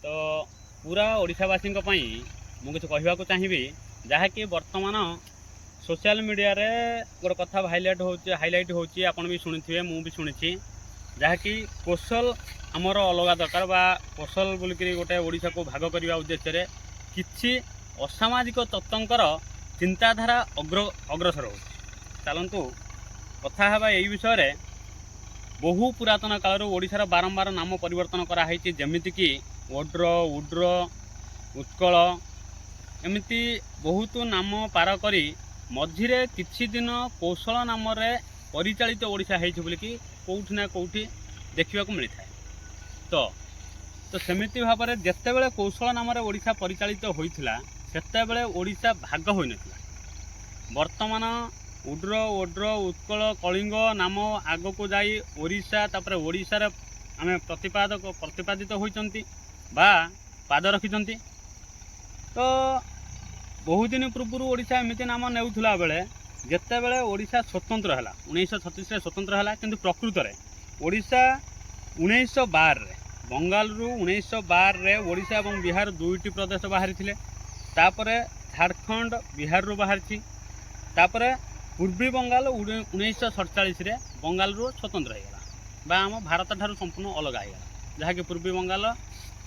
तो पूरा ओडिशावासी मुझे कहवाक चाहिए जहाँकि बर्तमान सोशल मीडिया रे गोटे कथा हाइलाइट होची आपण भी शुणी मु भी शुणी जहाँकि कौशल आमर अलग दरकार बा कौशल बोलिक गोटे ओडिशा को भाग करने उद्देश्य किछि असामाजिक तत्वंकर चिंताधारा अग्रसर हो चलतु कथा हवा यही विषय बहु पुरातन काल ओडिशार बारंबार नाम परिवर्तन कराई जमीक ओड्र उड्र उत्कल एमती बहुत नाम पार करी मझिरे किछि दिन कौशल नाम परिचालित ओडिशा है बोलिकी कौटि ना कौटि देखा मिलता है। तो सेमिति भाव में जितेबाला कौशल नाम ओडिशा परिचालित होता सेतेबेले ओडिशा भाग हो नथिला। वर्तमान उड्र ओड्र उत्कल कलिंग नाम आग को जाई ओडिशा तापर ओडिशार आम प्रतिपादित होइचंती बा पाद रखिचंती। तो बहुत दिन पूर्व ओडिशा एमती नाम नेउथुला बेले जितेबाला ओडिशा स्वतंत्र है 1936 स्वतंत्र है किंतु प्रकृत में ओडिशा 1912 बंगाल रु 1912 रे ओडिशा और बिहार दुईटी प्रदेश बाहरी थिले। तापरे झारखंड बिहार रु बाहरी तापरे पूर्वी बंगाल 1947 रे बंगाल रु स्वतंत्र होगा बा आम भारत ठारू संपूर्ण अलग होगा जहाँकि पूर्वी बंगाल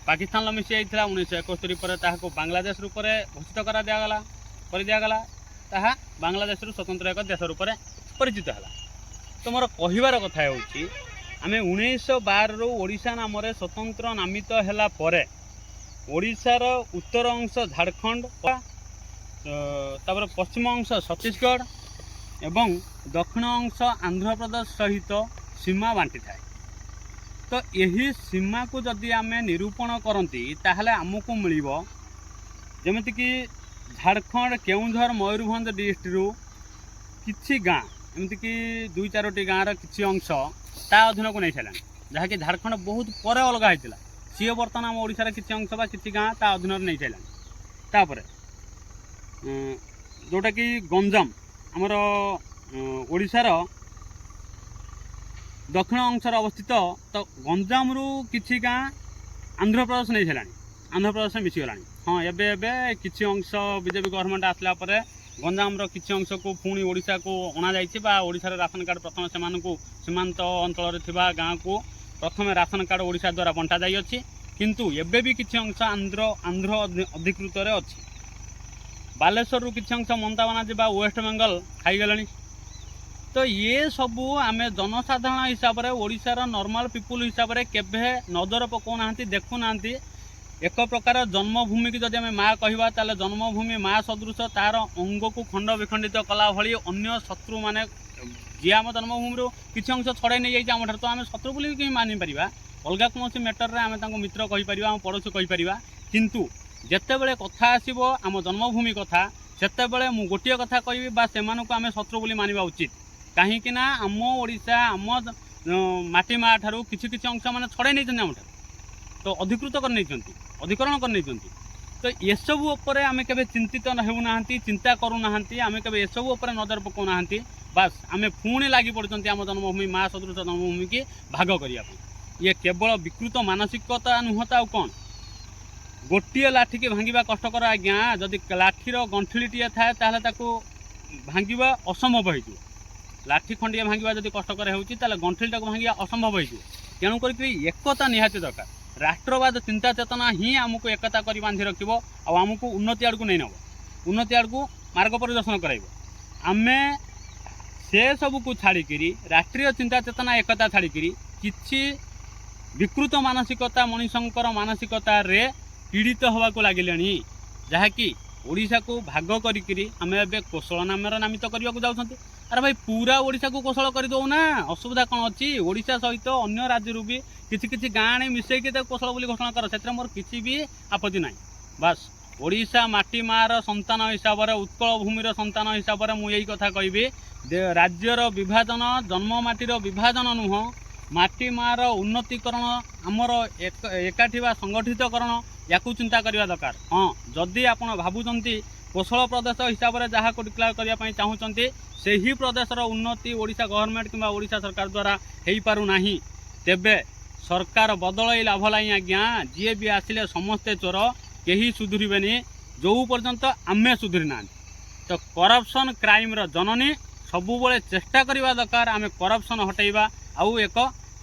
पाकिस्तान मिसी जाता 1971 पर ताहाको बांग्लादेश रूप में घोषित कर दिगला ताहा बांग्लादेश रु स्वतंत्र एक देश रूप में परिचित है। तो मोर कहबार कथा होची आमे 1912 रु ओडिशा नाम स्वतंत्र नामित हैला परे ओडिशार उत्तर अंश झारखंड तापर पश्चिम अंश छत्तीसगढ़ एवं दक्षिण अंश आंध्र प्रदेश सहित सीमा बांटी थाए। तो यही सीमा को जदि आमे निरूपण करती ताहले आमको मिलिबो जेमिति कि झारखंड केउंझर मयूरभंज डिस्ट्रिक्ट रु किछि गाँ एमती कि 2-4टी गाँव किछि अंश ता अधीन को नहीं सारा जहाँकि झारखंड बहुत पर अलग होता सी बर्तमान आम ओडिशार किछि अंश बा किछि गाँ ता अधीन नहीं सारा। तापर जोटा कि गंजाम आमर ओडिशार दक्षिण अंशर अवस्थित तो गंजाम रु किछि गाँ आंध्र प्रदेश नहीं सारा आंध्र प्रदेश मिसीगला। हाँ एवं किछि अंश बीजेपी गवर्नमेंट आसला परे गंजाम किछि अंश को पुणी ओडिशा को अणा जाइए ओडिशार राशन कार्ड प्रथम से सीमांत अंचल गाँ को प्रथम राशन कार्ड ओडिशा द्वारा बंटा जाइए किंतु एबे भी किछि अंश आंध्र अधिकृत अच्छी। बालेश्वर रु किछि अंश मंदावाना जा वेस्ट बेंगल खाईगले। तो ये सबू आम जनसाधारण हिसाब से ओडिशार नॉर्मल पीपुल हिसाब से केभे नजर पकाउना देखुना एक प्रकार जन्मभूमि की जब आम माँ कहवा ताले जन्मभूमि माँ सदृश तार अंग को खंड विखंडित कला भली अन्य शत्रु माने जी आम जन्मभूमि किसी अंश छड़ाई नहीं जाइए आम तो आम शत्रु बोली कि मानिपर अलग कौन मैटर में आम मित्र कहीपर आम पड़ोशी कहीपर किंतु जितेबले कथा आसब आम जन्मभूमि कथा सेतेबले मु गोटे कथा कहि से आम शत्रु बोली मानिबा उचित कहीं आम ओडिशा आम माटी माँ ठारू किसी किसी अंश मैंने छड़ाई नहीं आम तो अधिकृत कर अधिकरण कर तो ये सबू उपर आम के चिंतित होना चिंता करूना आम के ये सबू उपर नजर पकाउना बास आम पुणी लगी पड़ते आम जन्मभूमि माँ सदृश जन्मभूमि की भाग करने ये केवल विकृत मानसिकता नुहता कौन गोटे लाठी की भांगा कष्टकर आज्ञा जदि लाठीर गंठिलीटे थाए भांगा असंभव हो लाठी खंडिया भांगा जदि कष्टकर होता गंठिलीटा को भांगा असंभव हो तेणुक एकता निहाती दरकार राष्ट्रवाद चिंता चेतना ही आमको एकता कर बांधि रखिब आमको उन्नति आड़ को नहीं नब उन्नति आड़ को मार्ग परिदर्शन कराइब आमे से सबू को छाड़िकी राष्ट्रीय चिंता चेतना एकता छाड़िकी किछि विकृत मानसिकता मनीषंकर मानसिकता रे पीड़ित हवा को लगिले जहाँकि ओडिशा को भाग करी आम ए कौशल नाम नामित करने को जाऊँ। अरे भाई पूरा ओडिशा को कौशल कर दौना असुविधा कौन अच्छी ओडिशा सहित अन्य राज्य भी किसी किसी गाँ ने मिसेक कौशल बोली घोषणा कर से मोर किसी भी आपत्ति ना बास ओडिशा माटी मार संतान हिसाब से उत्कल भूमिर संतान हिसाब से मुझे कथा कहि राज्यर विभाजन जन्म माटीर विभाजन नुह माटी मार उन्नतीकरण आमर एकाठी संगठितकरण या चिंता करने दरकार। हाँ जदि आप भावुंट कौशल प्रदेश हिसाब से जहाँ को डिक्लेयर करने चाहूँगी से ही प्रदेशर उन्नति ओडिशा गवर्नमेंट किंवा ओडिशा सरकार द्वारा हो पारना तेबे सरकार बदल लाभ लाई आज्ञा जी भी आसिले समस्ते चोर कहीं सुधरबेनि जो पर्यंत आमे सुधरी ना तो करप्शन क्राइम जननी सबुबले चेष्टा करवा दरकार आम करप्शन हटेबा आउ एक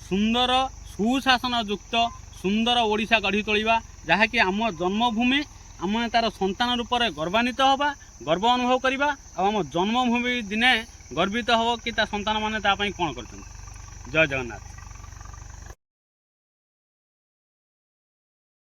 सुंदर सुशासन युक्त सुंदर ओडिशा गढ़ी तोलिबा जहाँकि आम जन्मभूमि आम तार संतान रूप में गर्वान्वित हवा गर्व अनुभव करवा आम जन्मभूमि दिने गर्वित हब कि संतान मैंने कौन कर। जय जगन्नाथ।